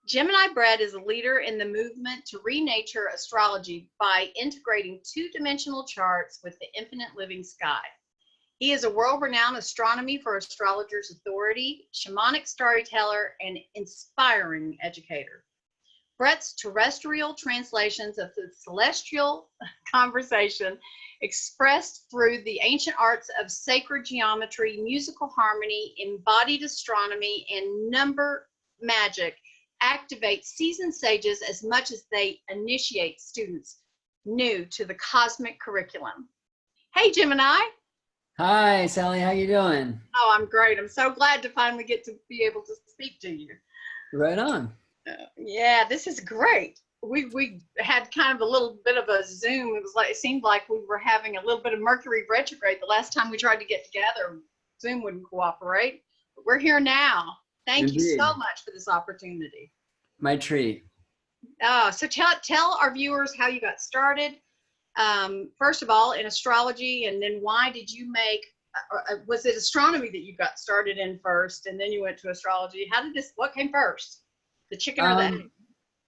Gemini Brett is a leader in the movement to renature astrology by integrating two-dimensional charts with the infinite living sky. He is a world-renowned astronomy for astrologers authority, shamanic storyteller, and inspiring educator. Brett's terrestrial translations of the celestial conversation expressed through the ancient arts of sacred geometry, musical harmony, embodied astronomy, and number magic activate seasoned sages as much as they initiate students new to the cosmic curriculum. Hey, Gemini. Hi, Sally. How you doing? Oh, I'm great. I'm so glad to finally get to be able to speak to you. Right on. Yeah, this is great. We had kind of a little bit of a Zoom. It seemed like we were having a little bit of Mercury retrograde the last time we tried to get together. Zoom wouldn't cooperate. But we're here now. Thank you so much for this opportunity. My treat. So tell our viewers how you got started. First of all, in astrology, and then why did you make? Was it astronomy that you got started in first, and then you went to astrology? What came first, the chicken or the egg?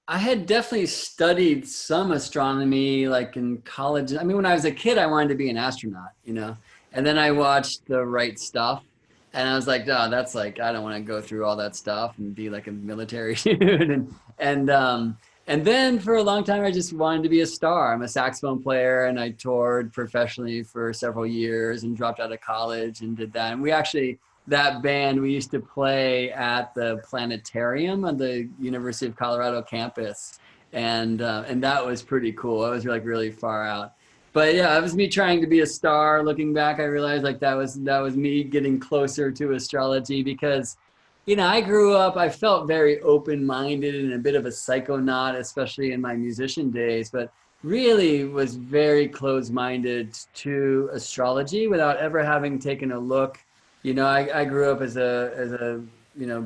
I had definitely studied some astronomy, like in college. I mean, when I was a kid, I wanted to be an astronaut, and then I watched The Right Stuff, and I was like, oh, that's like, I don't want to go through all that stuff and be like a military dude. And then for a long time, I just wanted to be a star. I'm a saxophone player, and I toured professionally for several years and dropped out of college and did that. And that band, we used to play at the planetarium on the University of Colorado campus. And that was pretty cool. I was like really far out. But yeah, it was me trying to be a star. Looking back, I realized like that was me getting closer to astrology because I grew up, I felt very open-minded and a bit of a psychonaut, especially in my musician days, but really was very closed-minded to astrology without ever having taken a look. I grew up as a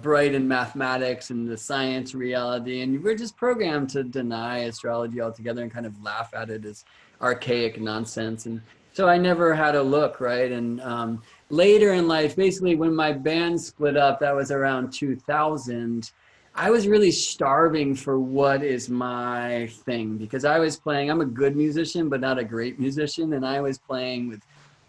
bright in mathematics and the science reality, and we're just programmed to deny astrology altogether and kind of laugh at it as archaic nonsense. And so I never had a look, right? And later in life, basically when my band split up, that was around 2000, I was really starving for what is my thing because I'm a good musician, but not a great musician. And I was playing with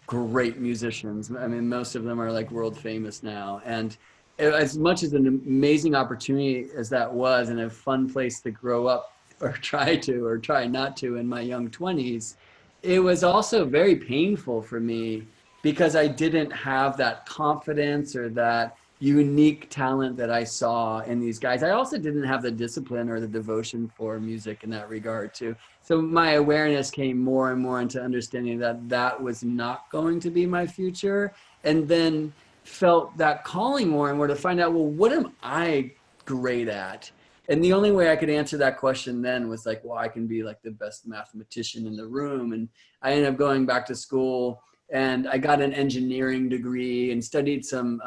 great musicians. I mean, most of them are like world famous now. And as much as an amazing opportunity as that was and a fun place to grow up or try not to in my young 20s, it was also very painful for me because I didn't have that confidence or that unique talent that I saw in these guys. I also didn't have the discipline or the devotion for music in that regard too. So my awareness came more and more into understanding that that was not going to be my future, and then felt that calling more and more to find out, well, what am I great at? And the only way I could answer that question then was like, well, I can be like the best mathematician in the room. And I ended up going back to school and I got an engineering degree and studied some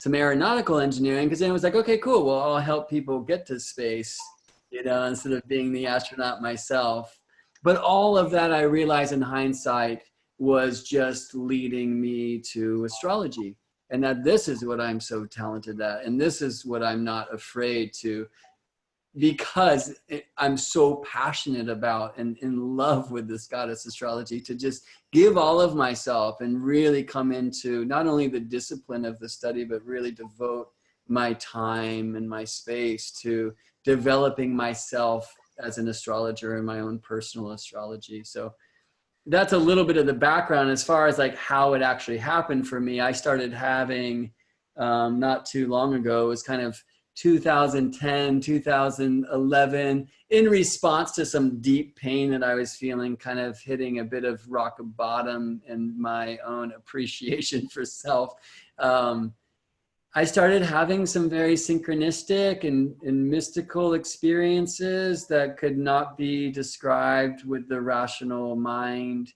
aeronautical engineering because then it was like, okay, cool. Well, I'll help people get to space, instead of being the astronaut myself. But all of that, I realized in hindsight, was just leading me to astrology. And that this is what I'm so talented at. And this is what I'm not afraid to, because I'm so passionate about and in love with this goddess astrology, to just give all of myself and really come into not only the discipline of the study, but really devote my time and my space to developing myself as an astrologer in my own personal astrology. So that's a little bit of the background. As far as like how it actually happened for me, I started having not too long ago, it was kind of 2010, 2011, in response to some deep pain that I was feeling, kind of hitting a bit of rock bottom in my own appreciation for self. I started having some very synchronistic and mystical experiences that could not be described with the rational mind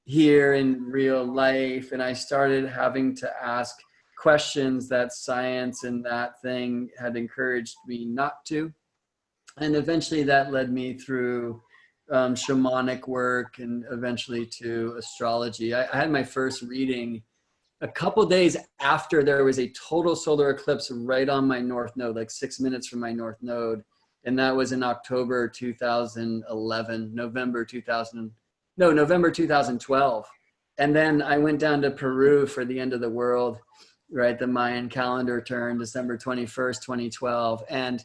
here in real life. And I started having to ask questions that science and that thing had encouraged me not to. And eventually that led me through shamanic work and eventually to astrology. I had my first reading a couple days after there was a total solar eclipse right on my north node, like 6 minutes from my north node. And that was in October 2011, November 2012. And then I went down to Peru for the end of the world, right? The Mayan calendar turned December 21st, 2012. And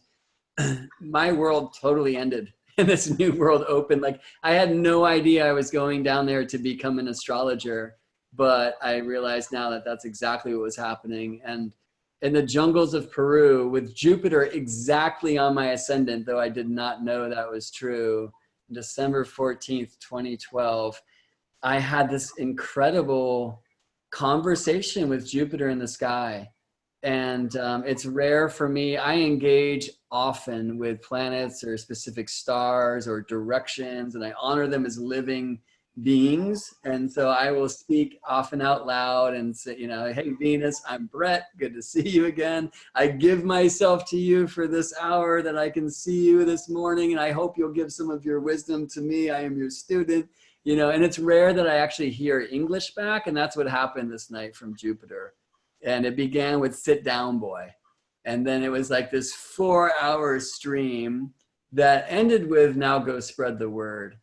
my world totally ended and this new world opened. Like I had no idea I was going down there to become an astrologer, but I realize now that that's exactly what was happening. And in the jungles of Peru with Jupiter exactly on my ascendant, though I did not know that was true, December 14th, 2012, I had this incredible conversation with Jupiter in the sky. And it's rare for me. I engage often with planets or specific stars or directions, and I honor them as living beings. And so I will speak often out loud and say, you know, hey, Venus, I'm Brett. Good to see you again. I give myself to you for this hour that I can see you this morning, and I hope you'll give some of your wisdom to me. I am your student, you know, and it's rare that I actually hear English back. And that's what happened this night from Jupiter. And it began with Sit Down Boy. And then it was like this 4-hour stream that ended with Now Go Spread the Word.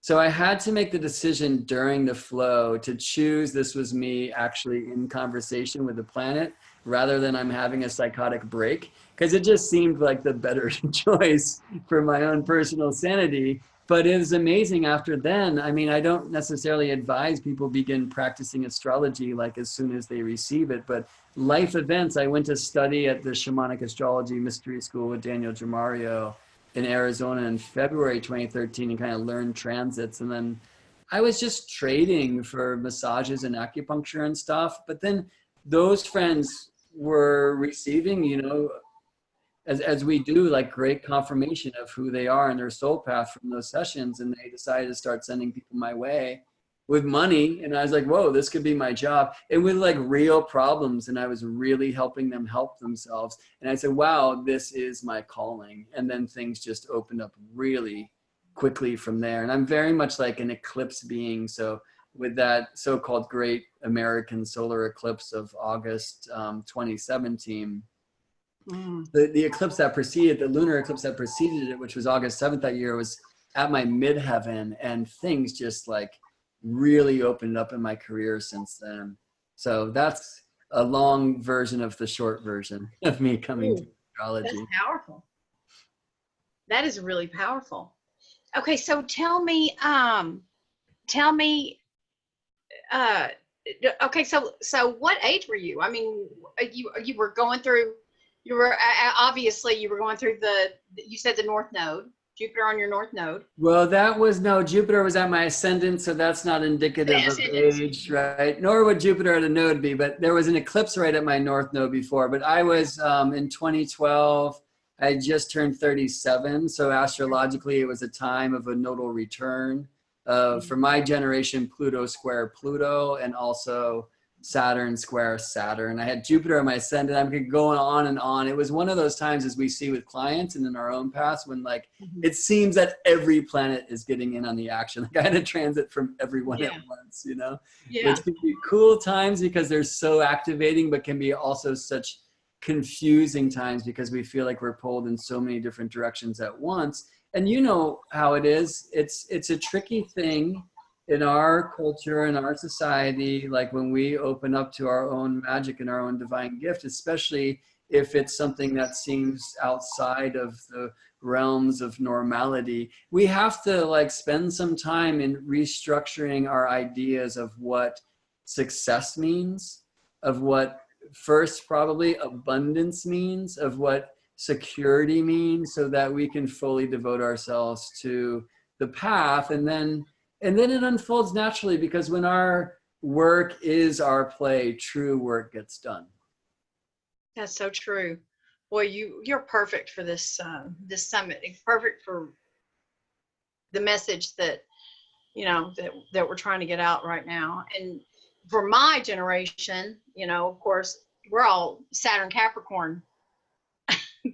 So I had to make the decision during the flow to choose this was me actually in conversation with the planet rather than I'm having a psychotic break, because it just seemed like the better choice for my own personal sanity. But it was amazing after then. I mean, I don't necessarily advise people begin practicing astrology like as soon as they receive it, but life events. I went to study at the Shamanic Astrology Mystery School with Daniel Gemario in Arizona in February 2013 and kind of learned transits. And then I was just trading for massages and acupuncture and stuff. But then those friends were receiving, you know, as we do, like great confirmation of who they are and their soul path from those sessions. And they decided to start sending people my way with money. And I was like, whoa, this could be my job. And with like real problems. And I was really helping them help themselves. And I said, wow, this is my calling. And then things just opened up really quickly from there. And I'm very much like an eclipse being. So with that so-called great American solar eclipse of August 2017, the eclipse that preceded, the lunar eclipse that preceded it, which was August 7th that year, was at my midheaven, and things just like really opened up in my career since then. So that's a long version of the short version of me coming to astrology. That's powerful. That is really powerful. Okay, so tell me, okay, so what age were you? I mean, you were going through, you were obviously you were going through you said the North Node, Jupiter on your North Node. Well, that was, no, Jupiter was at my ascendant, so that's not indicative of age, right? Nor would Jupiter at a node be, but there was an eclipse right at my North Node before. But I was in 2012, I just turned 37, so astrologically it was a time of a nodal return. For my generation, Pluto square Pluto, and also Saturn square Saturn. I had Jupiter on my ascendant. I could go on and on. It was one of those times, as we see with clients and in our own past, when like it seems that every planet is getting in on the action. Like I had a transit from everyone at once, you know, which can be cool times because they're so activating, but can be also such confusing times because we feel like we're pulled in so many different directions at once. And you know how it is. It's a tricky thing in our culture, in our society, like when we open up to our own magic and our own divine gift, especially if it's something that seems outside of the realms of normality, we have to like spend some time in restructuring our ideas of what success means, of what first probably abundance means, of what security means, so that we can fully devote ourselves to the path. And then it unfolds naturally, because when our work is our play, true work gets done. That's so true. Boy, you're perfect for this this summit. It's perfect for the message that, you know, that we're trying to get out right now. And for my generation, you know, of course, we're all Saturn Capricorn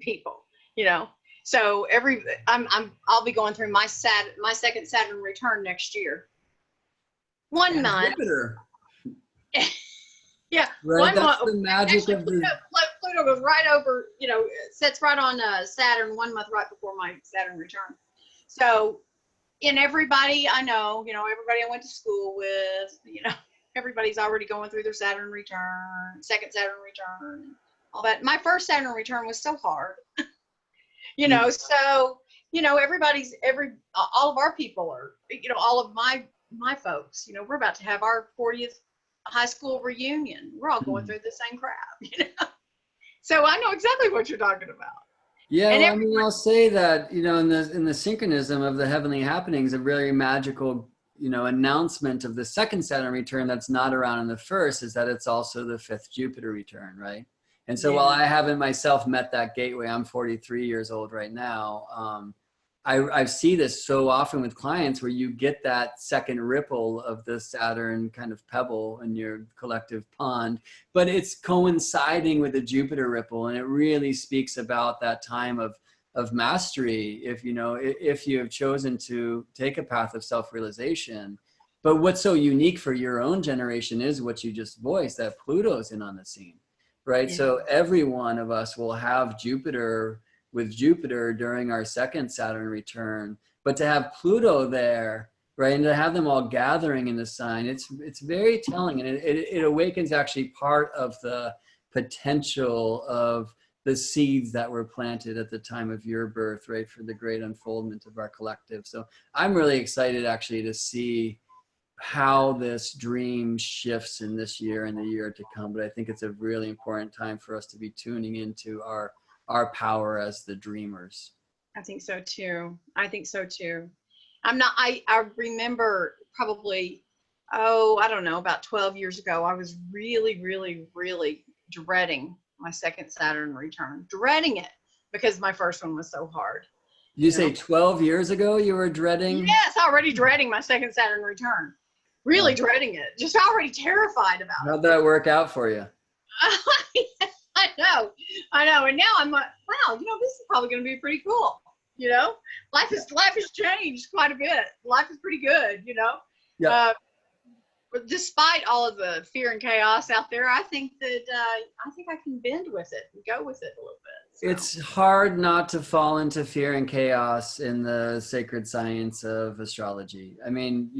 people, you know. So I'll be going through my second Saturn return next year. 1 month. Yeah, right? That's the magic actually, of the. Pluto goes right over, sits right on Saturn 1 month right before my Saturn return. So, and everybody I know, everybody I went to school with, everybody's already going through their Saturn return, second Saturn return, all that. My first Saturn return was so hard, so, all of our people are, all of my folks, we're about to have our 40th high school reunion. We're all going through the same crap, So I know exactly what you're talking about. Yeah, And well, I mean, I'll say that, in the synchronism of the heavenly happenings, a very magical, announcement of the second Saturn return that's not around in the first is that it's also the fifth Jupiter return, right? And so while I haven't myself met that gateway, I'm 43 years old right now. I see this so often with clients where you get that second ripple of the Saturn kind of pebble in your collective pond, but it's coinciding with the Jupiter ripple. And it really speaks about that time of mastery if you have chosen to take a path of self-realization. But what's so unique for your own generation is what you just voiced, that Pluto's in on the scene, right? Yeah. So every one of us will have Jupiter during our second Saturn return, but to have Pluto there, right, and to have them all gathering in the sign, it's very telling, and it awakens actually part of the potential of the seeds that were planted at the time of your birth, right, for the great unfoldment of our collective. So I'm really excited actually to see how this dream shifts in this year and the year to come, but I think it's a really important time for us to be tuning into our power as the dreamers. I think so too. I remember probably, I don't know, about 12 years ago, I was really, really, really dreading my second Saturn return, dreading it because my first one was so hard. You say 12 years ago you were dreading? Yes, already dreading my second Saturn return. Really dreading it. Just already terrified about it. How'd that work out for you? I know. And now I'm like, wow, this is probably going to be pretty cool. Life has changed quite a bit. Life is pretty good, Yeah. But despite all of the fear and chaos out there, I think that I can bend with it and go with it a little bit. So. It's hard not to fall into fear and chaos in the sacred science of astrology. I mean,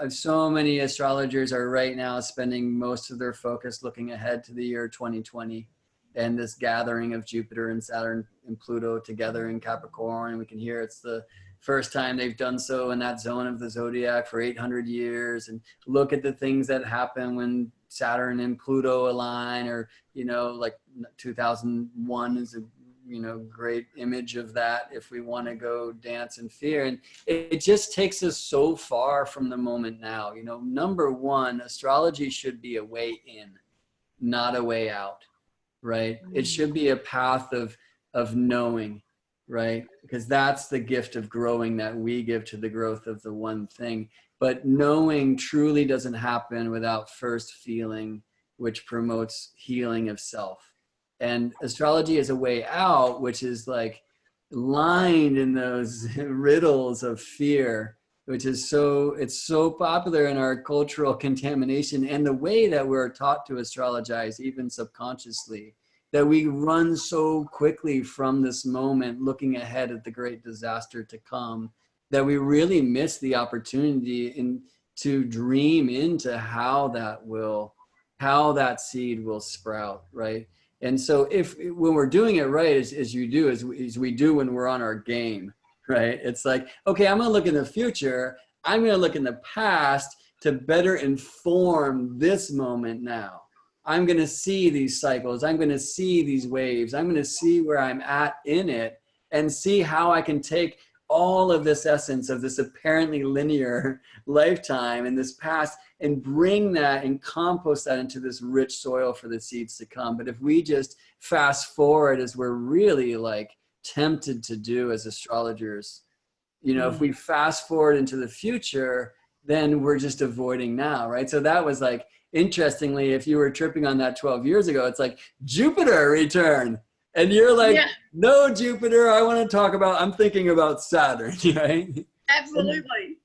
so many astrologers are right now spending most of their focus looking ahead to the year 2020 and this gathering of Jupiter and Saturn and Pluto together in Capricorn. We can hear it's the first time they've done so in that zone of the zodiac for 800 years, and look at the things that happen when Saturn and Pluto align, or, like 2001 is a, great image of that if we want to go dance in fear. And it just takes us so far from the moment now. Number one, astrology should be a way in, not a way out, right? It should be a path of knowing, right? Because that's the gift of growing that we give to the growth of the one thing. But knowing truly doesn't happen without first feeling, which promotes healing of self. And astrology is a way out, which is like lined in those riddles of fear, which is it's so popular in our cultural contamination and the way that we're taught to astrologize, even subconsciously, that we run so quickly from this moment, looking ahead at the great disaster to come, that we really miss the opportunity to dream into how that seed will sprout, right? And so when we're doing it right, as we do when we're on our game, right? It's like, okay, I'm going to look in the future. I'm going to look in the past to better inform this moment now. I'm going to see these cycles. I'm going to see these waves. I'm going to see where I'm at in it and see how I can take all of this essence of this apparently linear lifetime in this past and bring that and compost that into this rich soil for the seeds to come. But if we just fast forward, as we're really like tempted to do as astrologers, if we fast forward into the future, then we're just avoiding now, right? So that was like, interestingly, if you were tripping on that 12 years ago, it's like Jupiter return. And you're like, no, Jupiter, I'm thinking about Saturn, right? Absolutely.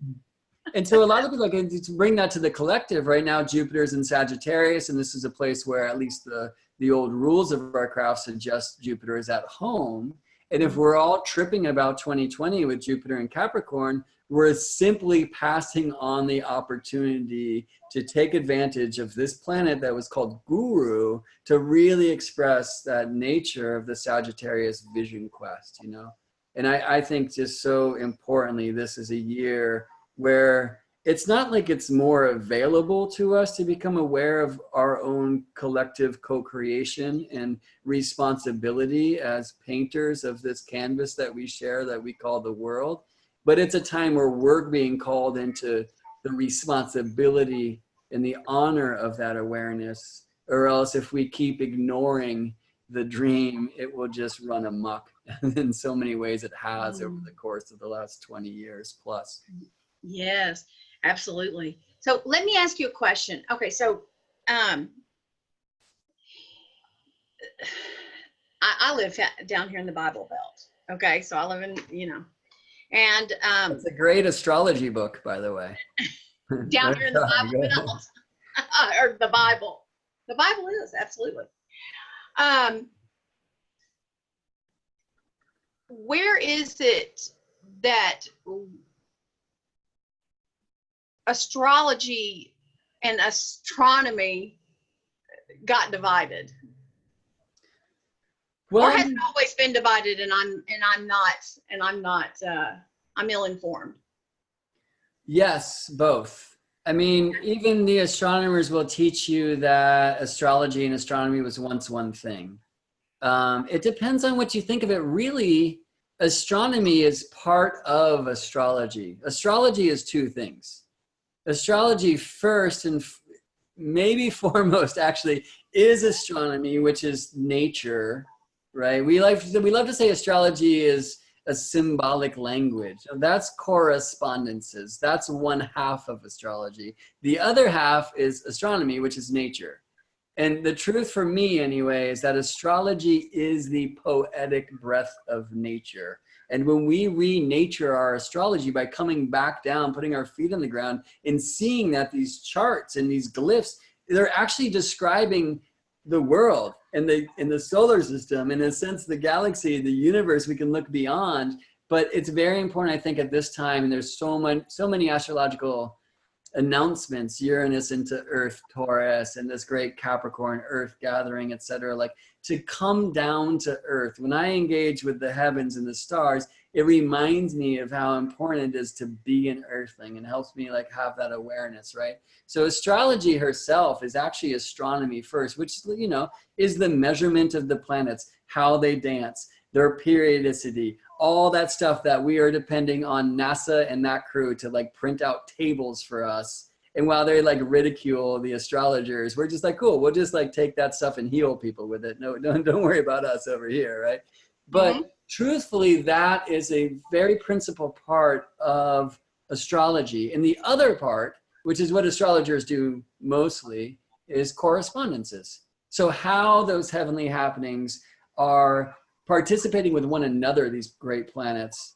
And so a lot of people, like, to bring that to the collective right now, Jupiter's in Sagittarius, and this is a place where at least the old rules of our craft suggest Jupiter is at home. And if we're all tripping about 2020 with Jupiter and Capricorn, we're simply passing on the opportunity to take advantage of this planet that was called Guru to really express that nature of the Sagittarius vision quest, you know? And I think just so importantly, this is a year where it's not like it's more available to us to become aware of our own collective co-creation and responsibility as painters of this canvas that we share, that we call the world. But it's a time where we're being called into the responsibility and the honor of that awareness, or else if we keep ignoring the dream, it will just run amok. In so many ways it has over the course of the last 20 years plus. Yes, absolutely. So let me ask you a question. Okay, so I live down here in the Bible Belt. Okay, so I live in, you know, and it's a great astrology book, by the way. Down here in the Bible Belt, or the Bible. The Bible is, absolutely. Where is it that astrology and astronomy got divided? Well, or has it always been divided and I'm ill-informed? yes, both. I mean, even the astronomers will teach you that astrology and astronomy was once one thing. It depends on what you think of it. Really, astronomy is part of astrology. Astrology is two things. Astrology first and maybe foremost actually is astronomy, which is nature, right? We love to say astrology is a symbolic language. That's correspondences. That's one half of astrology. The other half is astronomy, which is nature. And the truth for me anyway is that astrology is the poetic breath of nature. And when we re-nature our astrology by coming back down, putting our feet on the ground and seeing that these charts and these glyphs, they're actually describing the world and the solar system, in a sense, the galaxy, the universe, we can look beyond. But it's very important, I think, at this time, and there's so many astrological announcements, Uranus into Earth, Taurus, and this great Capricorn, Earth gathering, etc. Like, to come down to Earth. When I engage with the heavens and the stars, it reminds me of how important it is to be an earthling, and helps me like have that awareness, right? So astrology herself is actually astronomy first, which, you know, is the measurement of the planets, how they dance, their periodicity, all that stuff that we are depending on NASA and that crew to like print out tables for us. And while they like ridicule the astrologers, we're just like, cool, we'll just like take that stuff and heal people with it. No, don't worry about us over here, right? But truthfully, that is a very principal part of astrology. And the other part, which is what astrologers do mostly, is correspondences. So how those heavenly happenings are participating with one another, these great planets,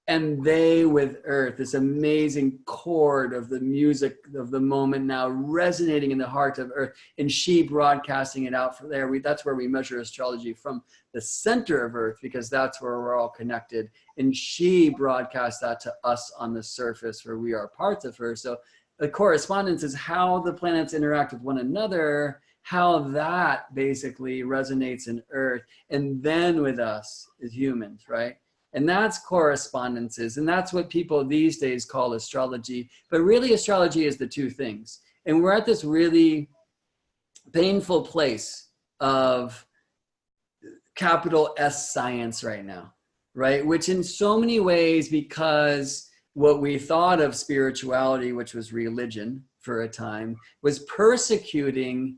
and they with Earth, this amazing chord of the music of the moment now resonating in the heart of Earth, and she broadcasting it out from there. That's where we measure astrology, from the center of Earth, because that's where we're all connected. And she broadcasts that to us on the surface where we are parts of her. So the correspondence is how the planets interact with one another, how that basically resonates in Earth, and then with us as humans, right? And that's correspondences. And that's what people these days call astrology. But really, astrology is the two things. And we're at this really painful place of capital S science right now, right? Which in so many ways, because what we thought of spirituality, which was religion for a time, was persecuting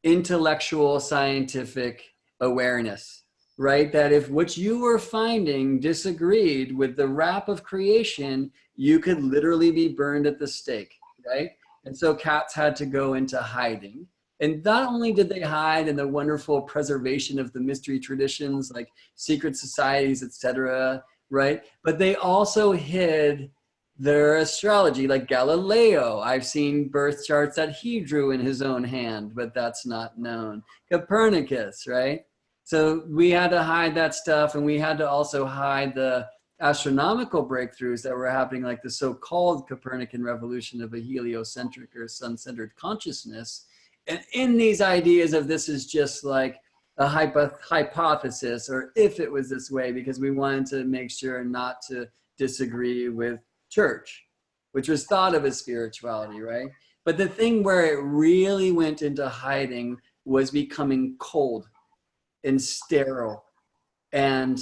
intellectual scientific awareness, right? That if what you were finding disagreed with the rap of creation, you could literally be burned at the stake, right? And so cats had to go into hiding. And not only did they hide in the wonderful preservation of the mystery traditions like secret societies, etc., right? But they also hid their astrology, like Galileo. I've seen birth charts that he drew in his own hand, but that's not known. Copernicus, right? So we had to hide that stuff, and we had to also hide the astronomical breakthroughs that were happening, like the so-called Copernican revolution of a heliocentric or sun-centered consciousness. And in these ideas of this is just like a hypothesis, or if it was this way, because we wanted to make sure not to disagree with church, which was thought of as spirituality, right? But the thing where it really went into hiding was becoming cold and sterile, and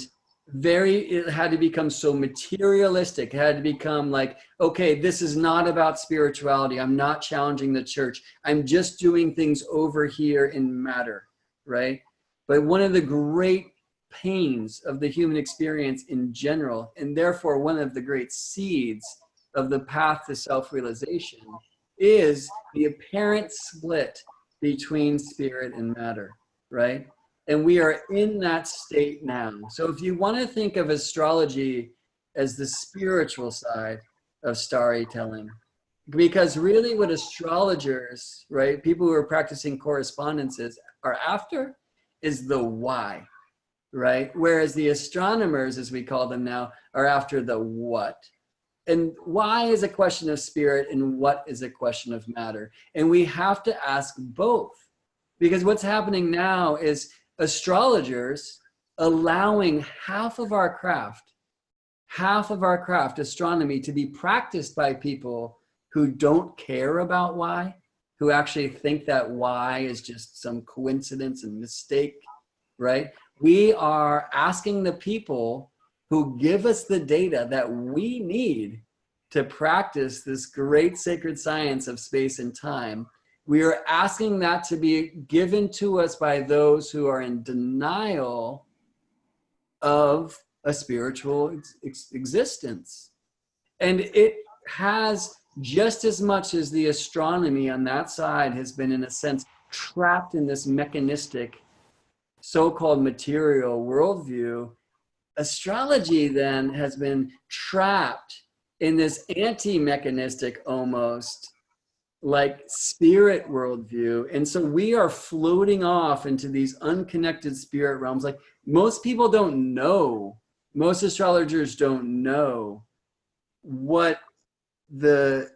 it had to become so materialistic. It had to become like, okay, this is not about spirituality. I'm not challenging the church. I'm just doing things over here in matter, right? But one of the great pains of the human experience in general, and therefore one of the great seeds of the path to self-realization, is the apparent split between spirit and matter, right? And we are in that state now. So if you want to think of astrology as the spiritual side of storytelling, because really what astrologers, right, people who are practicing correspondences are after is the why, right? Whereas the astronomers, as we call them now, are after the what. And why is a question of spirit, and what is a question of matter? And we have to ask both, because what's happening now is astrologers allowing half of our craft, astronomy, to be practiced by people who don't care about why, who actually think that why is just some coincidence and mistake, right? We are asking the people who give us the data that we need to practice this great sacred science of space and time. We are asking that to be given to us by those who are in denial of a spiritual existence. And it has, just as much as the astronomy on that side has been, in a sense, trapped in this mechanistic, so-called material worldview, astrology then has been trapped in this anti-mechanistic, almost like spirit worldview. And so we are floating off into these unconnected spirit realms. Like most people don't know, most astrologers don't know what the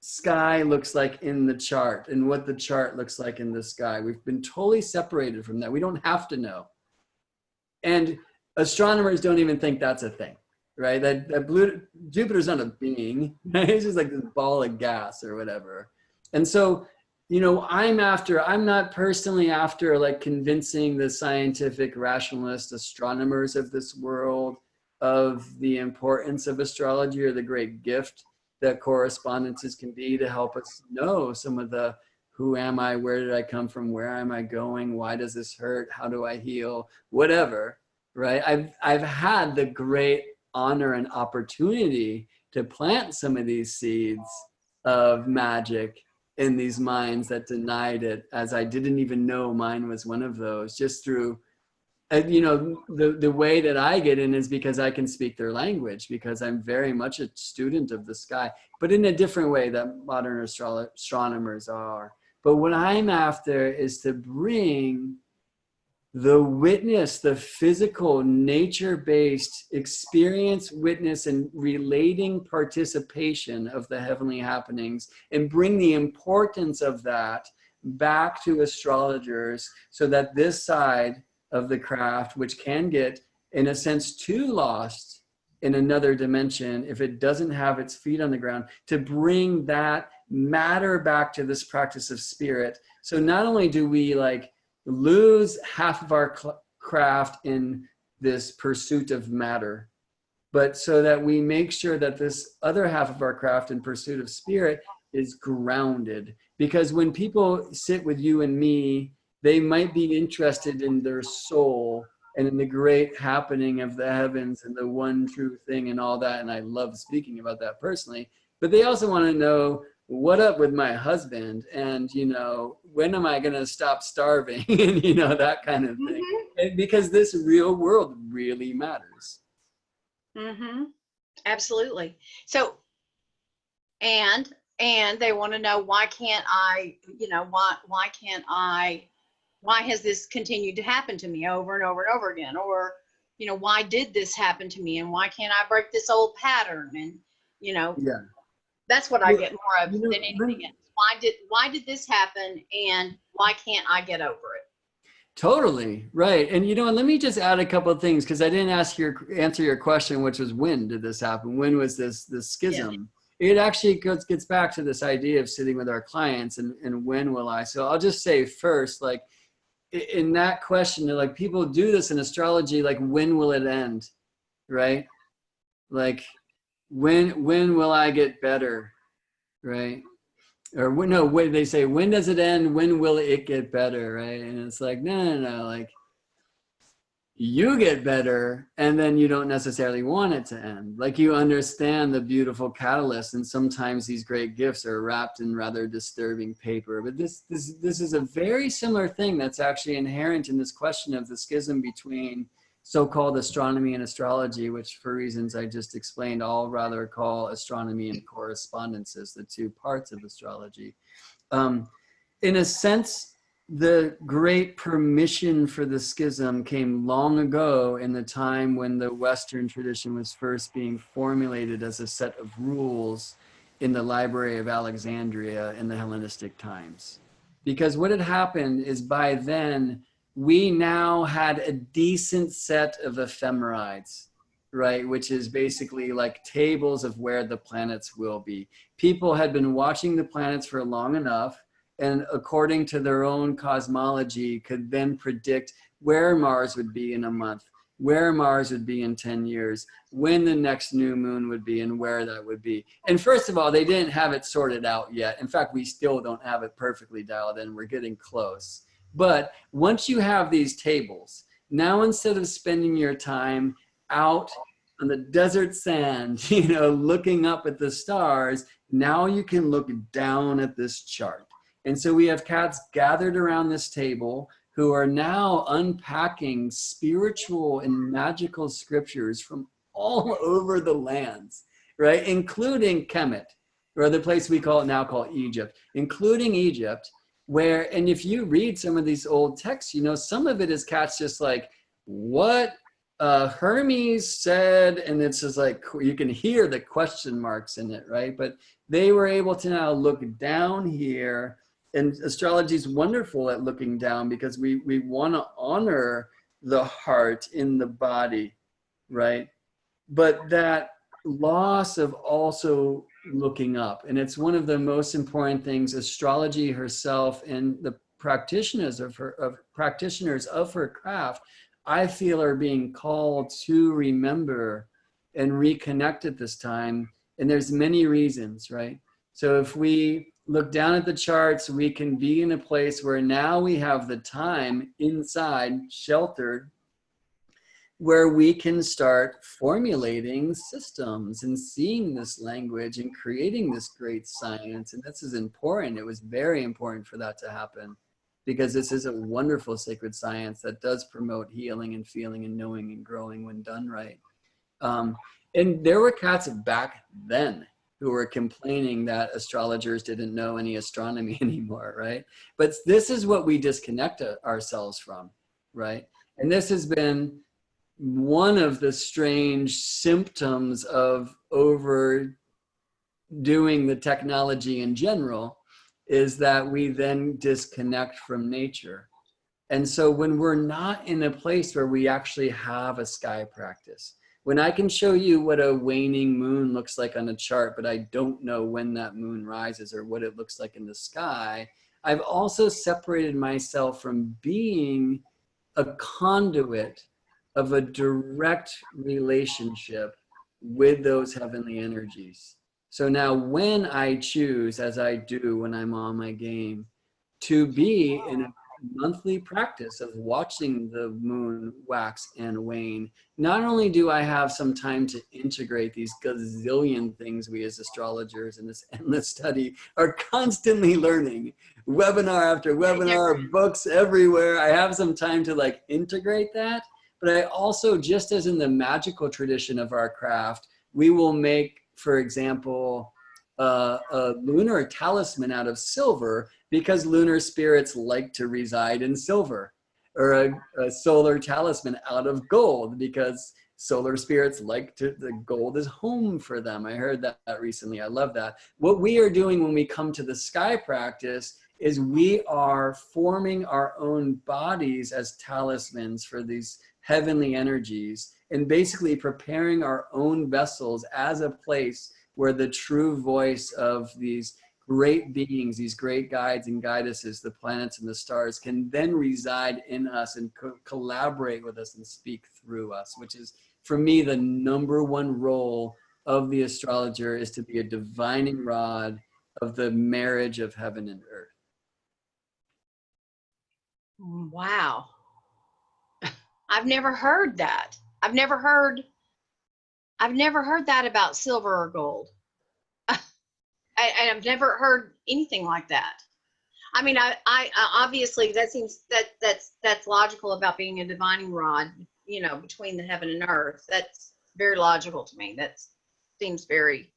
sky looks like in the chart and what the chart looks like in the sky. We've been totally separated from that. We don't have to know. And astronomers don't even think that's a thing, right? Jupiter's not a being, right? It's just like this ball of gas or whatever. And so, you know, I'm not personally after like convincing the scientific rationalist astronomers of this world of the importance of astrology or the great gift that correspondences can be to help us know some of the who am I, where did I come from, where am I going, why does this hurt, how do I heal, whatever, right? I've had the great honor and opportunity to plant some of these seeds of magic in these minds that denied it, as I didn't even know mine was one of those, just through you know, the way that I get in is because I can speak their language, because I'm very much a student of the sky, but in a different way that modern astronomers are. But what I'm after is to bring the witness, the physical, nature-based experience, witness, and relating participation of the heavenly happenings, and bring the importance of that back to astrologers, so that this side of the craft, which can get, in a sense, too lost in another dimension if it doesn't have its feet on the ground, to bring that matter back to this practice of spirit. So not only do we like lose half of our craft in this pursuit of matter, but so that we make sure that this other half of our craft in pursuit of spirit is grounded. Because when people sit with you and me, they might be interested in their soul and in the great happening of the heavens and the one true thing and all that. And I love speaking about that personally, but they also want to know, what up with my husband? And, you know, when am I going to stop starving? And, you know, that kind of thing. And because this real world really matters. Mm-hmm. Absolutely. So and they want to know, why can't I, why can't I, why has this continued to happen to me over and over and over again? Or, why did this happen to me, and why can't I break this old pattern? And, Yeah. that's what I get more of You know, than anything else. Why did this happen, and why can't I get over it? totally right. And let me just add a couple of things, because I didn't answer your question, which was, when did this happen? When was this schism? It actually gets back to this idea of sitting with our clients and when will I? So I'll just say first, like, in that question, like, people do this in astrology, like, when will it end? Right? Like, when will I get better? Right? Or no, when they say, when does it end? When will it get better? Right? And it's like, no, like, you get better, and then you don't necessarily want it to end. Like, you understand the beautiful catalyst, and sometimes these great gifts are wrapped in rather disturbing paper. But this is a very similar thing that's actually inherent in this question of the schism between so-called astronomy and astrology, which, for reasons I just explained, I'll rather call astronomy and correspondences, the two parts of astrology. In a sense, the great permission for the schism came long ago, in the time when the Western tradition was first being formulated as a set of rules in the Library of Alexandria in the Hellenistic times. Because what had happened is, by then, we now had a decent set of ephemerides, right? Which is basically like tables of where the planets will be. People had been watching the planets for long enough, and according to their own cosmology, could then predict where Mars would be in a month, where Mars would be in 10 years, when the next new moon would be, and where that would be. And first of all, they didn't have it sorted out yet. In fact, we still don't have it perfectly dialed in. We're getting close. But once you have these tables, now instead of spending your time out on the desert sand, looking up at the stars, now you can look down at this chart. And so we have cats gathered around this table who are now unpacking spiritual and magical scriptures from all over the lands, right? Including Kemet, or the place we now call Egypt, including Egypt, where, and if you read some of these old texts, some of it is cats just like, what Hermes said, and it's just like, you can hear the question marks in it, right? But they were able to now look down here. And astrology is wonderful at looking down, because we want to honor the heart in the body, right? But that loss of also looking up, and it's one of the most important things astrology herself and the practitioners of her craft, I feel, are being called to remember and reconnect at this time. And there's many reasons, right? So if we look down at the charts, we can be in a place where now we have the time inside, sheltered, where we can start formulating systems and seeing this language and creating this great science. And this is important. It was very important for that to happen, because this is a wonderful sacred science that does promote healing and feeling and knowing and growing when done right. And there were cats back then who were complaining that astrologers didn't know any astronomy anymore, right? But this is what we disconnect ourselves from, right? And this has been one of the strange symptoms of overdoing the technology in general, is that we then disconnect from nature. And so when we're not in a place where we actually have a sky practice, when I can show you what a waning moon looks like on a chart, but I don't know when that moon rises or what it looks like in the sky, I've also separated myself from being a conduit of a direct relationship with those heavenly energies. So now when I choose, as I do when I'm on my game, to be in a monthly practice of watching the moon wax and wane, not only do I have some time to integrate these gazillion things we as astrologers in this endless study are constantly learning, webinar after webinar, books everywhere. I have some time to like integrate that. But I also, just as in the magical tradition of our craft, we will make, for example, a lunar talisman out of silver because lunar spirits like to reside in silver, or a solar talisman out of gold because solar spirits like to, the gold is home for them. I heard that recently. I love that. What we are doing when we come to the sky practice is we are forming our own bodies as talismans for these heavenly energies, and basically preparing our own vessels as a place where the true voice of these great beings, these great guides and guidesses, the planets and the stars, can then reside in us and collaborate with us and speak through us, which is, for me, the number one role of the astrologer, is to be a divining rod of the marriage of heaven and earth. Wow. I've never heard that. I've never heard that about silver or gold. I've never heard anything like that. I mean, I obviously that seems that's logical about being a divining rod, you know, between the heaven and earth. That's very logical to me. That seems very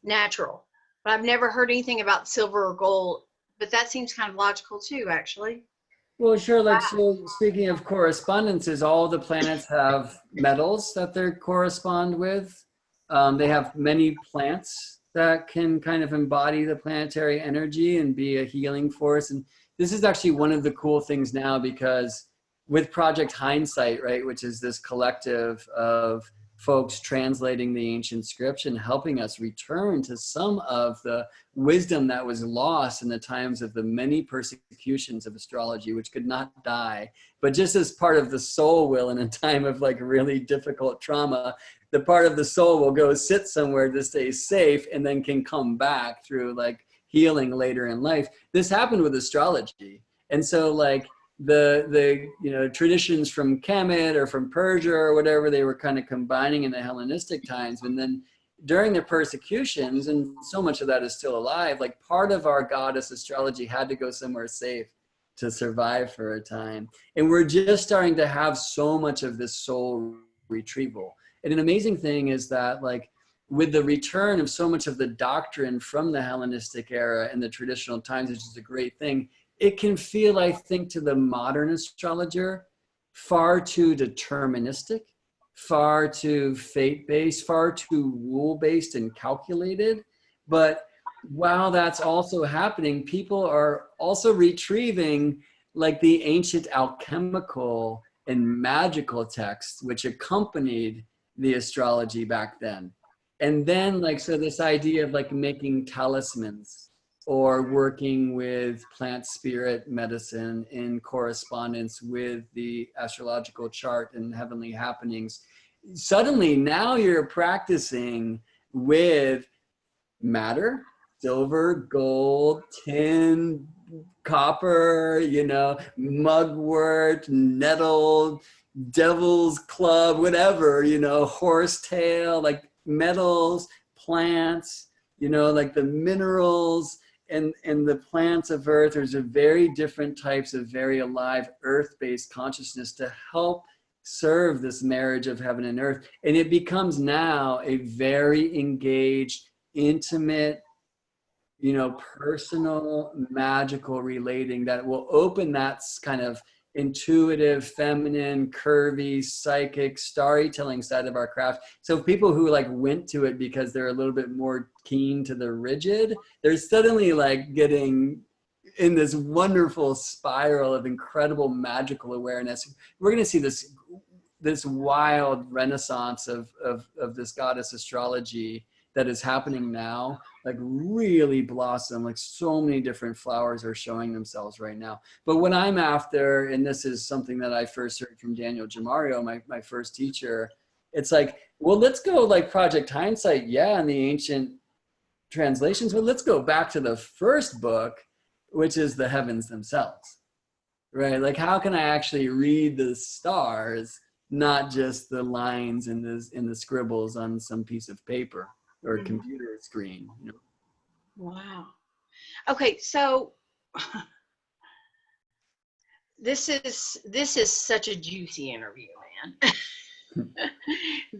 natural. But I've never heard anything about silver or gold. But that seems kind of logical too, actually. Well, sure. Like, so speaking of correspondences, all the planets have metals that they correspond with. They have many plants that can kind of embody the planetary energy and be a healing force. And this is actually one of the cool things now, because with Project Hindsight, right, which is this collective of folks translating the ancient scripts and helping us return to some of the wisdom that was lost in the times of the many persecutions of astrology, which could not die, but just as part of the soul will, in a time of like really difficult trauma, the part of the soul will go sit somewhere to stay safe and then can come back through like healing later in life. This happened with astrology. And so like the you know, traditions from Kemet or from Persia or whatever, they were kind of combining in the Hellenistic times. And then during the persecutions, and so much of that is still alive, like part of our goddess astrology had to go somewhere safe to survive for a time. And we're just starting to have so much of this soul retrieval. And an amazing thing is that, like, with the return of so much of the doctrine from the Hellenistic era and the traditional times, which is a great thing, it can feel, I think, to the modern astrologer, far too deterministic, far too fate-based, far too rule-based and calculated. But while that's also happening, people are also retrieving like the ancient alchemical and magical texts which accompanied the astrology back then. And then like, so this idea of like making talismans or working with plant spirit medicine in correspondence with the astrological chart and heavenly happenings, suddenly now you're practicing with matter, silver, gold, tin, copper, you know, mugwort, nettle, devil's club, whatever, you know, horsetail, like metals, plants, you know, like the minerals and the plants of earth. There's a very different types of very alive earth-based consciousness to help serve this marriage of heaven and earth. And it becomes now a very engaged, intimate, you know, personal, magical relating that will open that kind of intuitive, feminine, curvy, psychic, storytelling side of our craft. So people who like went to it because they're a little bit more keen to the rigid, they're suddenly like getting in this wonderful spiral of incredible magical awareness. We're going to see this wild renaissance of this goddess astrology that is happening now, like really blossom, like so many different flowers are showing themselves right now. But what I'm after, and this is something that I first heard from Daniel Gemario, my first teacher, it's like, well, let's go like Project Hindsight, yeah, in the ancient translations, but let's go back to the first book, which is the heavens themselves, right? Like, how can I actually read the stars, not just the lines in the scribbles on some piece of paper or a computer screen, you know? Wow. Okay, so this is such a juicy interview, man.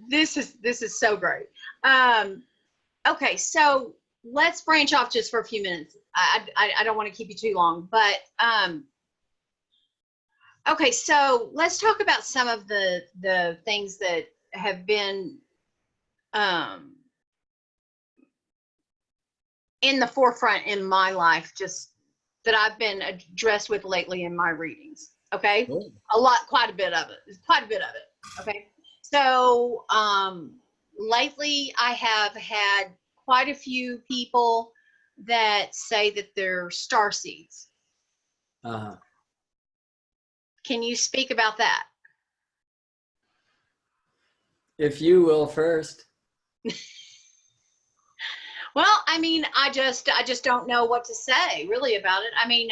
This is so great. Okay, so let's branch off just for a few minutes. I don't want to keep you too long, but okay, so let's talk about some of the things that have been in the forefront in my life, just that I've been addressed with lately in my readings. Okay, Cool. quite a bit of it. Okay, so lately I have had quite a few people that say that they're star seeds. Uh-huh. Can you speak about that? If you will first. Well, I mean, I just don't know what to say really about it. I mean,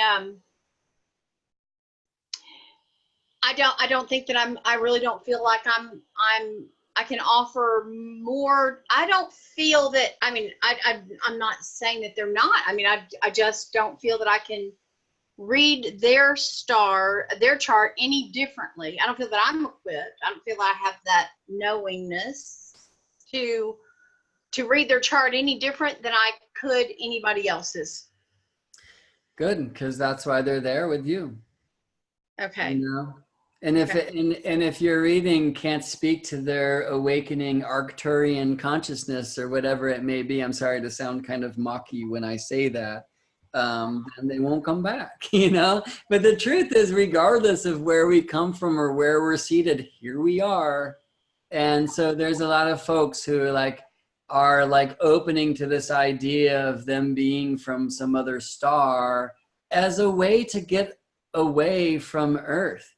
I don't think that I really don't feel like I can offer more. I don't feel that, I mean, I'm not saying that they're not. I mean, I just don't feel that I can read their chart any differently. I don't feel that I'm equipped. I don't feel I have that knowingness to read their chart any different than I could anybody else's. Good, because that's why they're there with you. Okay. You know? And if Okay. and if your reading can't speak to their awakening Arcturian consciousness or whatever it may be, I'm sorry to sound kind of mocky when I say that, then they won't come back, you know? But the truth is, regardless of where we come from or where we're seated, here we are. And so there's a lot of folks who are like opening to this idea of them being from some other star as a way to get away from Earth.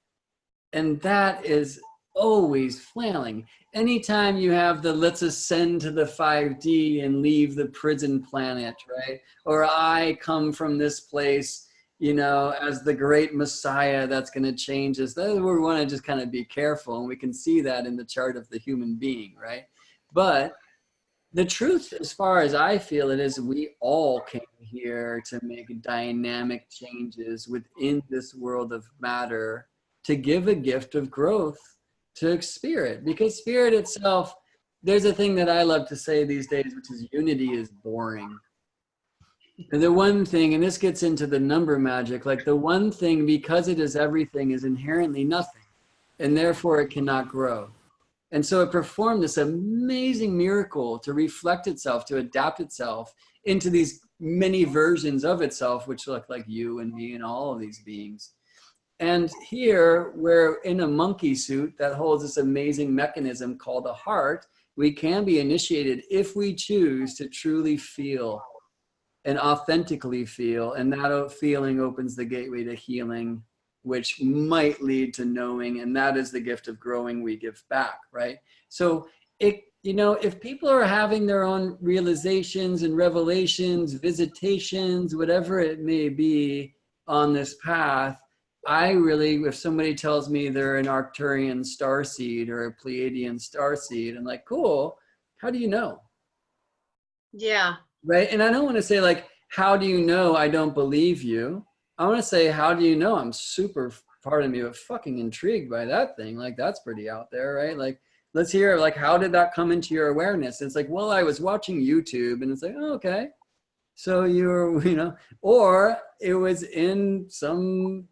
And that is always flailing. Anytime you have the let's ascend to the 5D and leave the prison planet, right? Or I come from this place, you know, as the great Messiah that's going to change us. We want to just kind of be careful. And we can see that in the chart of the human being, right? But the truth, as far as I feel it, is we all came here to make dynamic changes within this world of matter to give a gift of growth to spirit. Because spirit itself, there's a thing that I love to say these days, which is unity is boring. And the one thing, and this gets into the number magic, like the one thing, because it is everything, is inherently nothing, and therefore it cannot grow. And so it performed this amazing miracle to reflect itself, to adapt itself into these many versions of itself, which look like you and me and all of these beings. And here, we're in a monkey suit that holds this amazing mechanism called a heart. We can be initiated if we choose to truly feel and authentically feel. And that feeling opens the gateway to healing, which might lead to knowing, and that is the gift of growing we give back, right? So you know, if people are having their own realizations and revelations, visitations, whatever it may be on this path, I really, if somebody tells me they're an Arcturian starseed or a Pleiadian starseed, I'm like, cool, how do you know? Yeah. Right? And I don't want to say like, how do you know I don't believe you? I want to say, how do you know I'm super, pardon me, but fucking intrigued by that thing? Like, that's pretty out there, right? Like, let's hear, like, how did that come into your awareness? And it's like, well, I was watching YouTube, and it's like, oh, okay. So you're, you know, or it was in some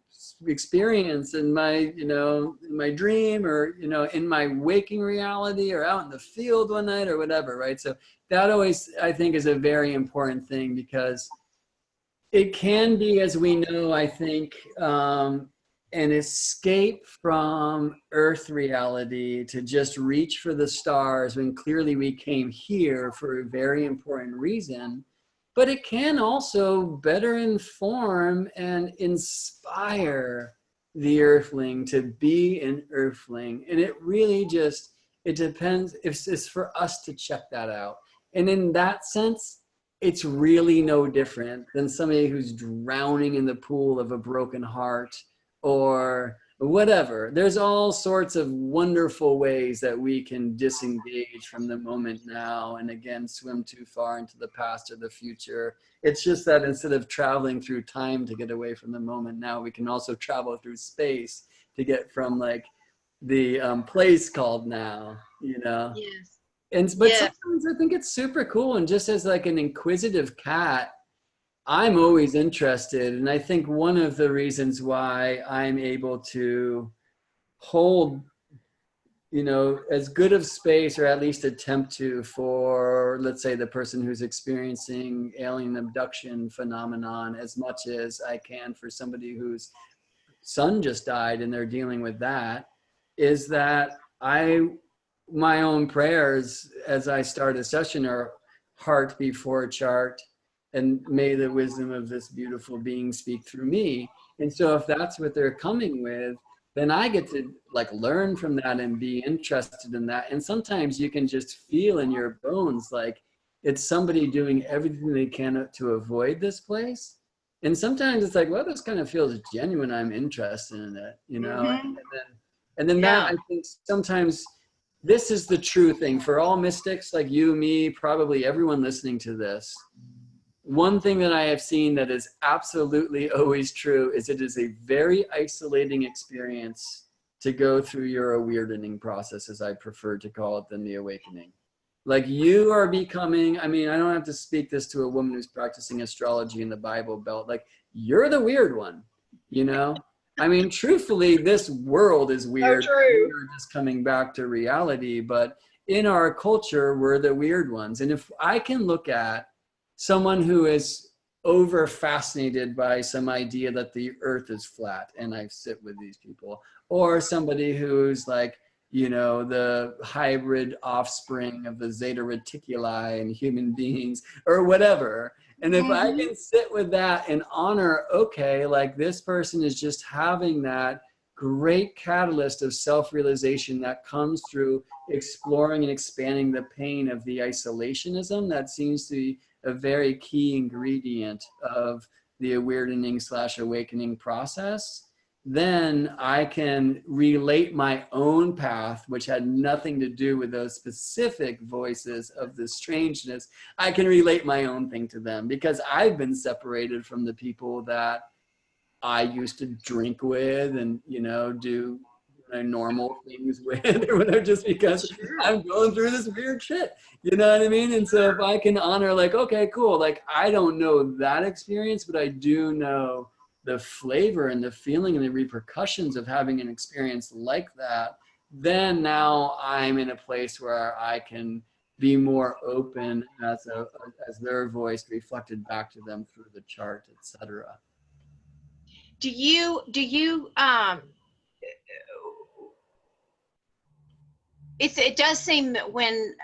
experience in my, you know, in my dream, or, you know, in my waking reality, or out in the field one night, or whatever, right? So that always, I think, is a very important thing, because it can be, as we know, I think, an escape from Earth reality to just reach for the stars when clearly we came here for a very important reason. But it can also better inform and inspire the Earthling to be an Earthling. And it really just, it depends, it's for us to check that out. And in that sense, it's really no different than somebody who's drowning in the pool of a broken heart or whatever. There's all sorts of wonderful ways that we can disengage from the moment now and again swim too far into the past or the future. It's just that instead of traveling through time to get away from the moment now, we can also travel through space to get from like the place called now, you know? Yes. But Yeah. sometimes I think it's super cool. And just as like an inquisitive cat, I'm always interested. And I think one of the reasons why I'm able to hold, as good of space, or at least attempt to, for, let's say, the person who's experiencing alien abduction phenomenon, as much as I can for somebody whose son just died and they're dealing with that, is that my own prayers as I start a session are heart before chart, and may the wisdom of this beautiful being speak through me. And so if that's what they're coming with, then I get to like learn from that and be interested in that. And sometimes you can just feel in your bones like it's somebody doing everything they can to avoid this place. And sometimes it's like, well, this kind of feels genuine. I'm interested in it, Mm-hmm. And then that, Yeah. I think sometimes this is the true thing for all mystics like you, me, probably everyone listening to this. One thing that I have seen that is absolutely always true is it is a very isolating experience to go through your awakening process, as I prefer to call it, than the awakening. Like you are becoming, I mean, I don't have to speak this to a woman who's practicing astrology in the Bible Belt. Like you're the weird one, I mean, truthfully, this world is So weird. true. We're just coming back to reality. But in our culture, we're the weird ones. And if I can look at someone who is over fascinated by some idea that the earth is flat, and I sit with these people, or somebody who's like, the hybrid offspring of the zeta reticuli and human beings or whatever. And if I Mm-hmm. can sit with that and honor, okay, like this person is just having that great catalyst of self-realization that comes through exploring and expanding the pain of the isolationism that seems to be a very key ingredient of the awakening/awakening process, then I can relate my own path, which had nothing to do with those specific voices of the strangeness. I can relate my own thing to them because I've been separated from the people that I used to drink with and, do normal things with or whatever, just because Sure. I'm going through this weird shit. You know what I mean? And so if I can honor like, okay, cool. Like I don't know that experience, but I do know the flavor and the feeling and the repercussions of having an experience like that, then now I'm in a place where I can be more open as their voice reflected back to them through the chart, etc. Do you it does seem that when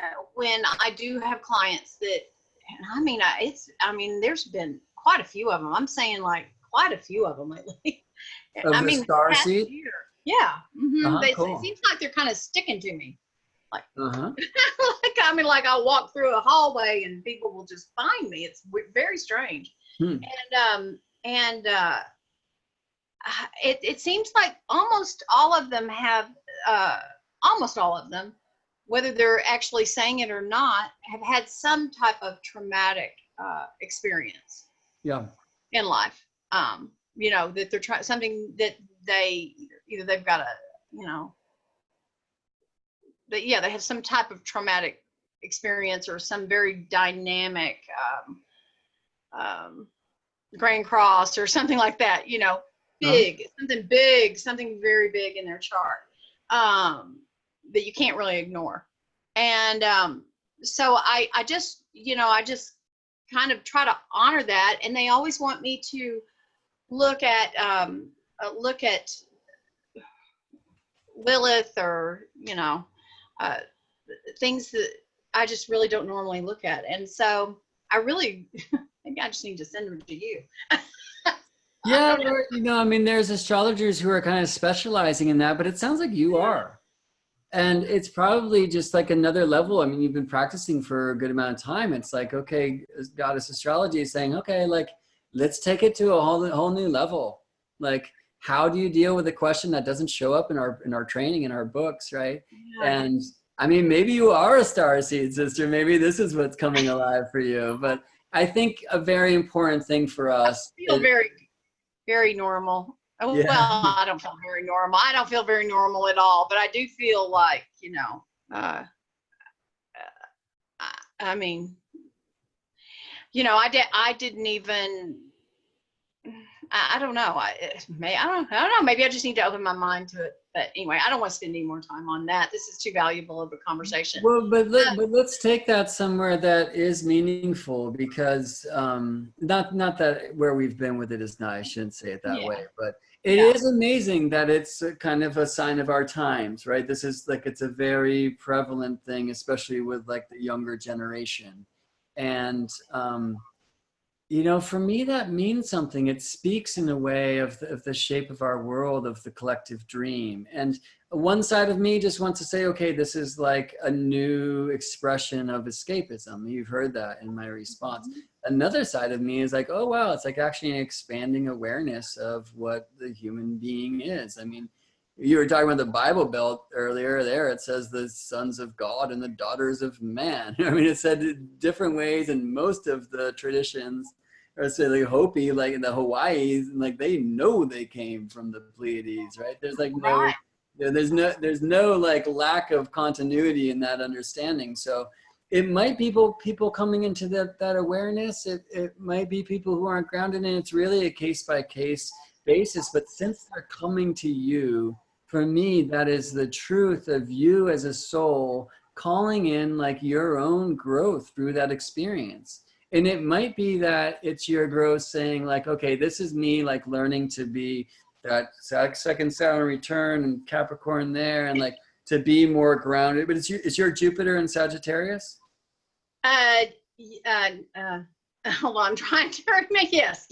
I do have clients that, and I mean I mean there's been quite a few of them. I'm saying like quite a few of them lately. Of I the mean this star past seed. year. Yeah. Mm-hmm. Uh-huh, It cool. seems like they're kind of sticking to me. Like Uh-huh. like I mean like I'll walk through a hallway and people will just find me. It's very strange. Hmm. And it seems like uh, almost all of them, whether they're actually saying it or not, have had some type of traumatic experience Yeah. in life. That they're trying something that they either they've got a, you know, that yeah, they have some type of traumatic experience or some very dynamic um, Grand Cross or something like that, Uh-huh. big, something very big in their chart that you can't really ignore. And so I just kind of try to honor that. And they always want me to look at Lilith or, uh, things that I just really don't normally look at. And so I really, maybe I just need to send them to you. I Yeah, don't know. or, I mean, there's astrologers who are kind of specializing in that, but it sounds like you are. And it's probably just like another level. I mean, you've been practicing for a good amount of time. It's like, okay, goddess astrology is saying, okay, like, let's take it to a whole new level. Like, how do you deal with a question that doesn't show up in our training, in our books, right? Yeah. And I mean, maybe you are a star seed, sister. Maybe this is what's coming alive for you. But I think a very important thing for us Feel is, very, very normal. Well, yeah. I don't feel very normal. I don't feel very normal at all, but I do feel like, uh, I mean, I didn't even, I don't know. I don't know. Maybe I just need to open my mind to it. But anyway, I don't want to spend any more time on that. This is too valuable of a conversation. Well, but let's take that somewhere that is meaningful, because not that where we've been with it is not, I shouldn't say it that way, but it is amazing that it's a kind of a sign of our times, right? This is like, it's a very prevalent thing, especially with like the younger generation. And for me, that means something. It speaks in a way of the shape of our world, of the collective dream. And one side of me just wants to say, okay, this is like a new expression of escapism. You've heard that in my response. Another side of me is like, oh, wow, it's like actually an expanding awareness of what the human being is. I mean, you were talking about the Bible Belt earlier there. It says the sons of God and the daughters of man. I mean, it said it different ways in most of the traditions, or say like Hopi, like in the Hawaiis, like they know they came from the Pleiades, right? There's like there's no like lack of continuity in that understanding. So it might be people coming into that awareness. It might be people who aren't grounded in it. It's really a case by case basis. But since they're coming to you, for me, that is the truth of you as a soul calling in like your own growth through that experience. And it might be that it's your growth saying like, okay, this is me like learning to be that second Saturn return and Capricorn there, and like to be more grounded. But it's your Jupiter in Sagittarius? Hold on, I'm trying to remember. Yes.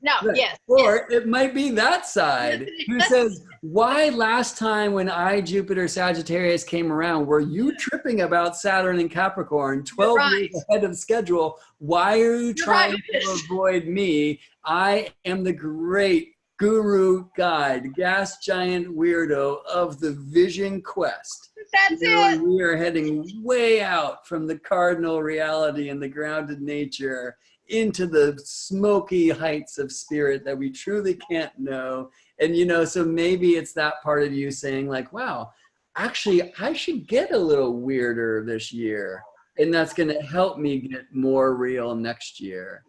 No, right. Yes. Or it might be that side who says, why last time when Jupiter Sagittarius came around, were you tripping about Saturn and Capricorn 12 years ahead of schedule? Why are you trying to avoid me? I am the great guru guide, gas giant weirdo of the vision quest. That's it. We are heading way out from the cardinal reality and the grounded nature into the smoky heights of spirit that we truly can't know. And, so maybe it's that part of you saying like, wow, actually, I should get a little weirder this year. And that's going to help me get more real next year.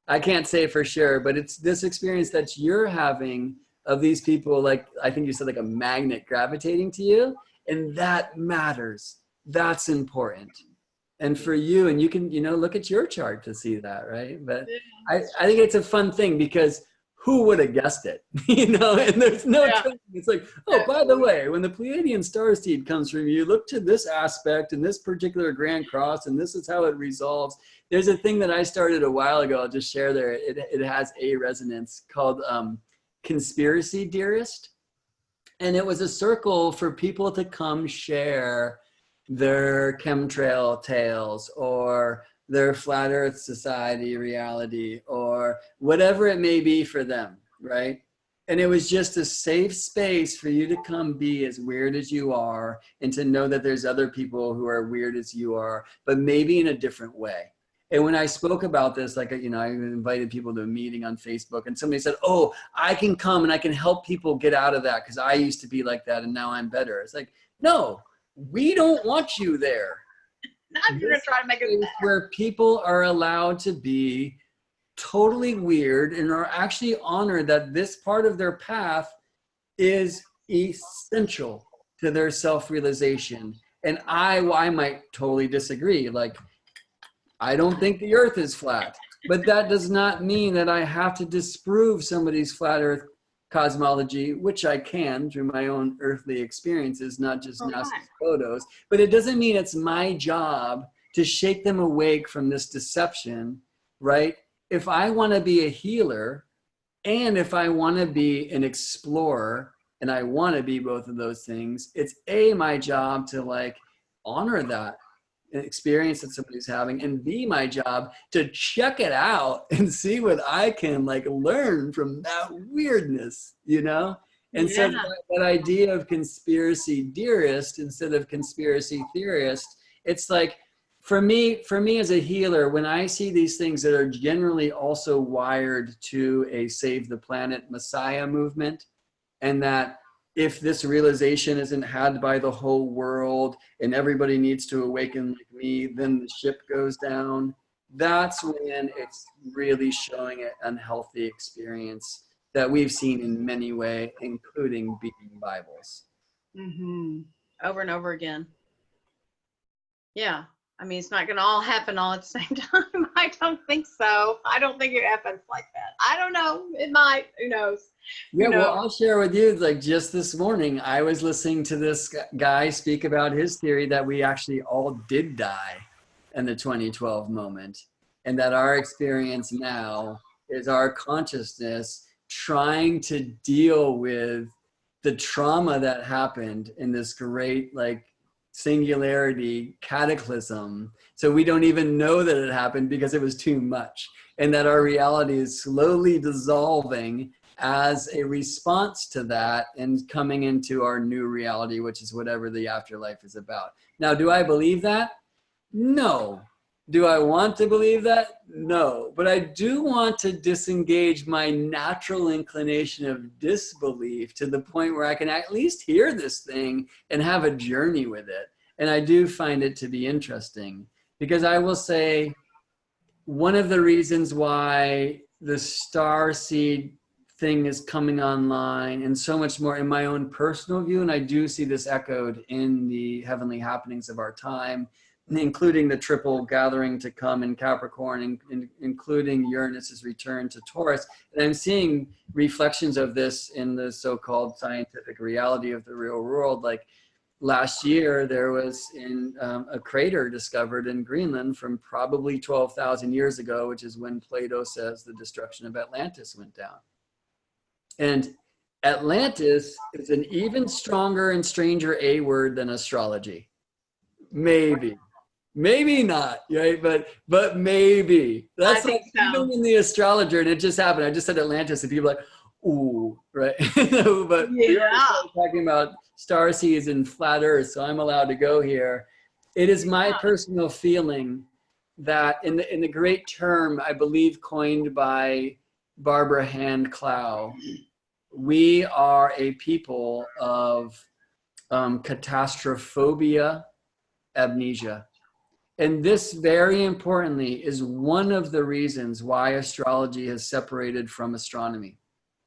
I can't say for sure, but it's this experience that you're having of these people, like, I think you said like a magnet gravitating to you. And that matters. That's important. And for you, and you can, look at your chart to see that, right? But I think it's a fun thing because who would have guessed it? And there's no training. It's like, oh, by the way, when the Pleiadian star seed comes from you, look to this aspect and this particular grand cross, and this is how it resolves. There's a thing that I started a while ago. I'll just share there. It has a resonance called Conspiracy Dearest. And it was a circle for people to come share their chemtrail tales or their flat earth society reality or whatever it may be for them, right? And it was just a safe space for you to come be as weird as you are and to know that there's other people who are weird as you are, but maybe in a different way. And when I spoke about this, like, I invited people to a meeting on Facebook and somebody said, oh, I can come and I can help people get out of that because I used to be like that and now I'm better. It's like, no, we don't want you there. I'm going to try to make it better. Where people are allowed to be totally weird and are actually honored that this part of their path is essential to their self-realization. And I might totally disagree. Like, I don't think the earth is flat, but that does not mean that I have to disprove somebody's flat earth cosmology, which I can through my own earthly experiences, not just NASA's photos, but it doesn't mean it's my job to shake them awake from this deception, right? If I want to be a healer and if I want to be an explorer, and I want to be both of those things, it's my job to like honor that experience that somebody's having, and be my job to check it out and see what I can like learn from that weirdness, And so that idea of conspiracy dearest instead of conspiracy theorist, it's like, for me as a healer, when I see these things that are generally also wired to a save the planet Messiah movement, and that if this realization isn't had by the whole world and everybody needs to awaken like me, then the ship goes down. That's when it's really showing an unhealthy experience that we've seen in many ways, including beating Bibles. Mm-hmm. Over and over again. Yeah. I mean, it's not going to all happen all at the same time. I don't think so. I don't think it happens like that. I don't know. It might. Who knows? Yeah, Who well, knows? I'll share with you, like just this morning, I was listening to this guy speak about his theory that we actually all did die in the 2012 moment, and that our experience now is our consciousness trying to deal with the trauma that happened in this great, like, singularity cataclysm. So we don't even know that it happened because it was too much, and that our reality is slowly dissolving as a response to that and coming into our new reality, which is whatever the afterlife is about. Now, do I believe that? No. Do I want to believe that? No. But I do want to disengage my natural inclination of disbelief to the point where I can at least hear this thing and have a journey with it. And I do find it to be interesting, because I will say one of the reasons why the star seed thing is coming online and so much more in my own personal view, and I do see this echoed in the heavenly happenings of our time, including the triple gathering to come in Capricorn, including Uranus's return to Taurus. And I'm seeing reflections of this in the so-called scientific reality of the real world. Like last year, there was a crater discovered in Greenland from probably 12,000 years ago, which is when Plato says the destruction of Atlantis went down. And Atlantis is an even stronger and stranger A word than astrology. Maybe. Maybe not, right? But maybe. That's like So. even in the astrologer, and it just happened. I just said Atlantis, and people are like, ooh, right? But we already started talking about star seeds and flat Earth, so I'm allowed to go here. It is my personal feeling that in the great term, I believe coined by Barbara Hand Clow, we are a people of catastrophophobia, amnesia. And this, very importantly, is one of the reasons why astrology has separated from astronomy,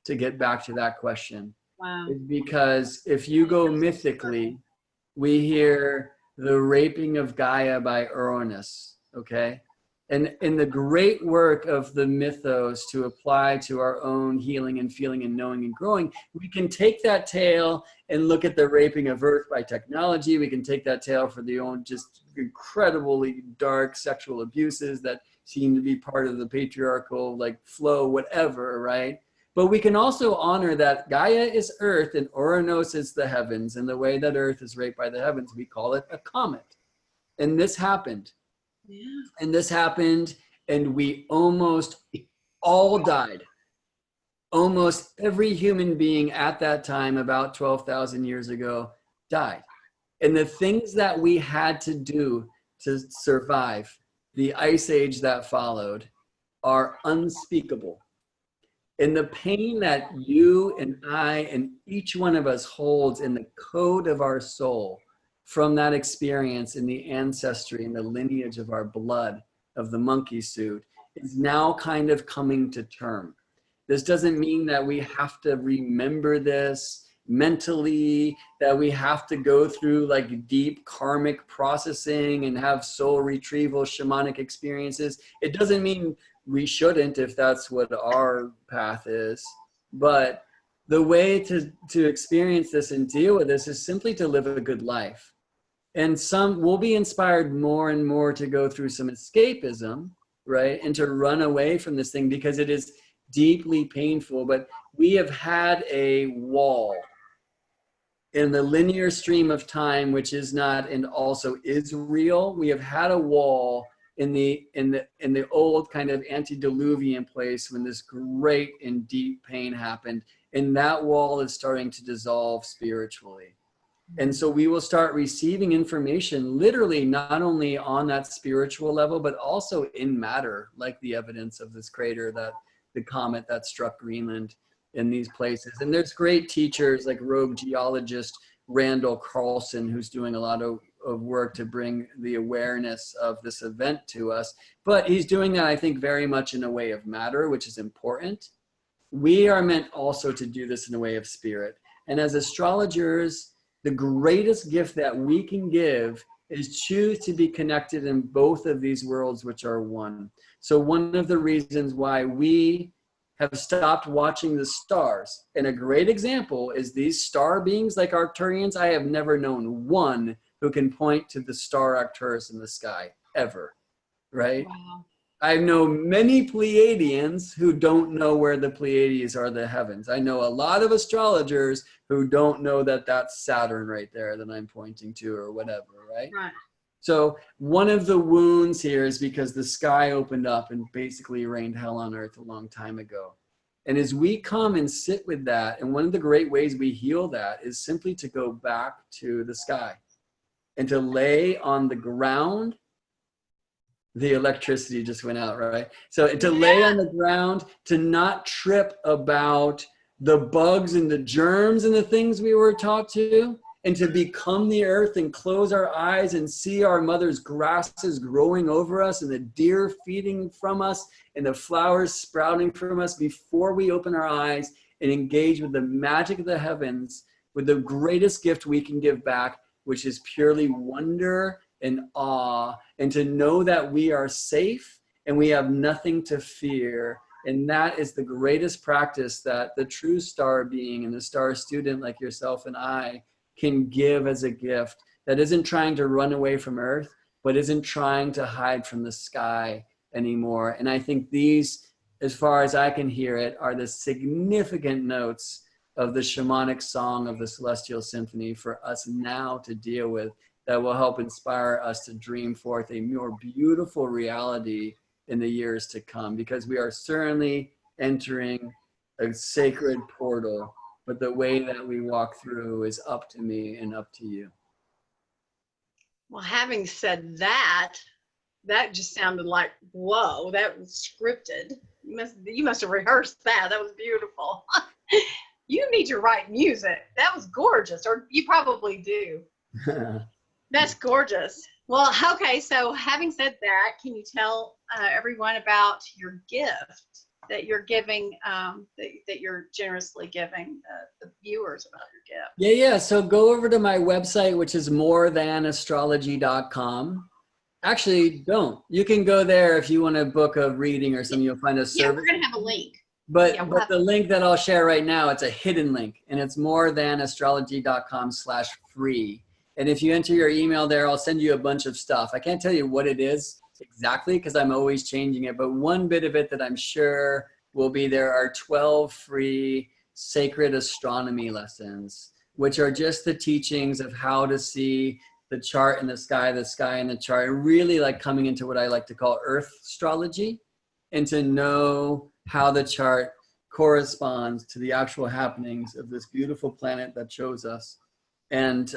to get back to that question. Wow. Is because if you go mythically, we hear the raping of Gaia by Uranus, okay? And in the great work of the mythos to apply to our own healing and feeling and knowing and growing, we can take that tale and look at the raping of Earth by technology. We can take that tale for the own just incredibly dark sexual abuses that seem to be part of the patriarchal like flow, whatever, right? But we can also honor that Gaia is Earth and Uranus is the heavens, and the way that Earth is raped by the heavens, we call it a comet. And this happened. Yeah. And this happened, and we almost all died. Almost every human being at that time, about 12,000 years ago, died. And the things that we had to do to survive the ice age that followed are unspeakable. And the pain that you and I and each one of us holds in the code of our soul from that experience in the ancestry and the lineage of our blood of the monkey suit is now kind of coming to term. This doesn't mean that we have to remember this mentally, that we have to go through like deep karmic processing and have soul retrieval shamanic experiences. It doesn't mean we shouldn't if that's what our path is. But the way to experience this and deal with this is simply to live a good life. And some will be inspired more and more to go through some escapism, right? And to run away from this thing because it is deeply painful. But we have had a wall in the linear stream of time, which is not and also is real. We have had a wall in the old kind of antediluvian place when this great and deep pain happened. And that wall is starting to dissolve spiritually. And so we will start receiving information literally not only on that spiritual level, but also in matter, like the evidence of this crater, that the comet that struck Greenland. in these places. And there's great teachers like rogue geologist Randall Carlson, who's doing a lot of work to bring the awareness of this event to us. But he's doing that, I think, very much in a way of matter, which is important. We are meant also to do this in a way of spirit. And as astrologers, the greatest gift that we can give is choose to be connected in both of these worlds, which are one. So one of the reasons why we have stopped watching the stars, and a great example is these star beings like Arcturians. I have never known one who can point to the star Arcturus in the sky, ever, right? Wow. I know many Pleiadians who don't know where the Pleiades are, the heavens. I know a lot of astrologers who don't know that that's Saturn right there that I'm pointing to or whatever, right? Right. So one of the wounds here is because the sky opened up and basically rained hell on earth a long time ago. And as we come and sit with that, and one of the great ways we heal that is simply to go back to the sky and to lay on the ground. The electricity just went out, right? So to lay on the ground, to not trip about the bugs and the germs and the things we were taught to, and to become the earth and close our eyes and see our mother's grasses growing over us and the deer feeding from us and the flowers sprouting from us before we open our eyes and engage with the magic of the heavens, with the greatest gift we can give back, which is purely wonder and awe, and to know that we are safe and we have nothing to fear. And that is the greatest practice that the true star being and the star student like yourself and I can give as a gift, that isn't trying to run away from earth, but isn't trying to hide from the sky anymore. And I think these, as far as I can hear it, are the significant notes of the shamanic song of the Celestial Symphony for us now to deal with, that will help inspire us to dream forth a more beautiful reality in the years to come, because we are certainly entering a sacred portal, but the way that we walk through is up to me and up to you. Well, having said that, that just sounded like, whoa, that was scripted. You must have rehearsed that. That was beautiful. You need to write music. That was gorgeous, or you probably do. That's gorgeous. Well, okay, so having said that, can you tell everyone about your gift that you're giving, that you're generously giving the viewers about your gift? Yeah. So go over to my website, which is morethanastrology.com. Actually, don't. You can go there if you want to book a reading or something. You'll find a service. Yeah, we're going to have a link. But the link that I'll share right now, it's a hidden link, and it's morethanastrology.com/free. And if you enter your email there, I'll send you a bunch of stuff. I can't tell you what it is exactly because I'm always changing it. But one bit of it that I'm sure will be there are 12 free sacred astronomy lessons, which are just the teachings of how to see the chart in the sky in the chart, and really like coming into what I like to call earth astrology, and to know how the chart corresponds to the actual happenings of this beautiful planet that chose us. And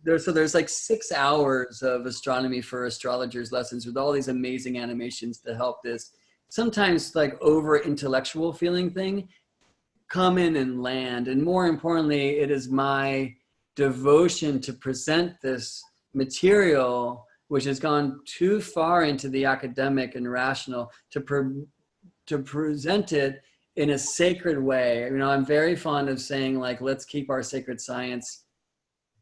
there's like 6 hours of astronomy for astrologers lessons with all these amazing animations to help this sometimes like over intellectual feeling thing come in and land. And more importantly, it is my devotion to present this material, which has gone too far into the academic and rational, to present it in a sacred way. You know, I'm very fond of saying, like, let's keep our sacred science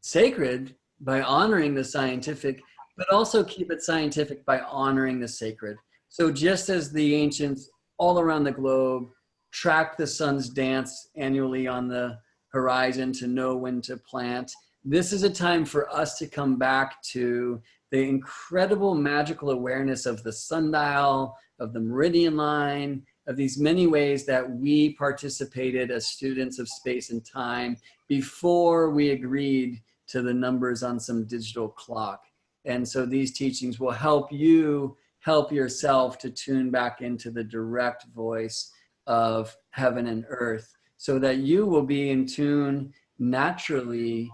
sacred by honoring the scientific, but also keep it scientific by honoring the sacred. So just as the ancients all around the globe track the sun's dance annually on the horizon to know when to plant, this is a time for us to come back to the incredible magical awareness of the sundial, of the meridian line, of these many ways that we participated as students of space and time before we agreed to the numbers on some digital clock. And so these teachings will help you help yourself to tune back into the direct voice of heaven and earth, so that you will be in tune naturally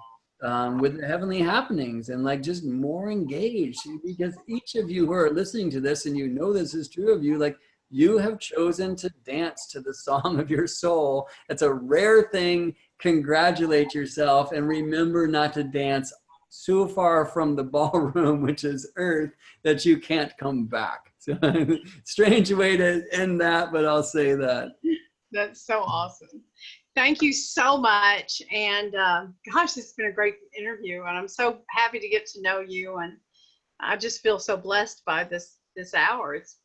with the heavenly happenings and like just more engaged. Because each of you who are listening to this, and you know this is true of you, like You have chosen to dance to the song of your soul. It's a rare thing. Congratulate yourself and remember not to dance so far from the ballroom, which is Earth, that you can't come back. So, strange way to end that, but I'll say that. That's so awesome. Thank you so much. And gosh, this has been a great interview, and I'm so happy to get to know you. And I just feel so blessed by this hour. It's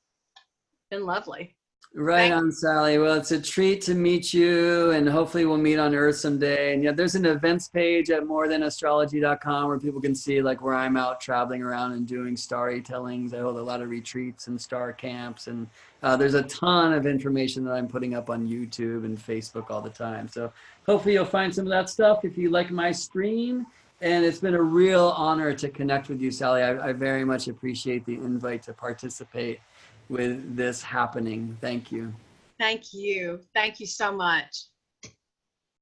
been lovely. Right on, Sally. Well, it's a treat to meet you, and hopefully we'll meet on Earth someday. And yeah, there's an events page at morethan.astrology.com where people can see like where I'm out traveling around and doing storytellings. I hold a lot of retreats and star camps, and there's a ton of information that I'm putting up on YouTube and Facebook all the time. So hopefully you'll find some of that stuff if you like my stream. And it's been a real honor to connect with you, Sally. I very much appreciate the invite to participate with this happening. Thank you. Thank you. Thank you so much.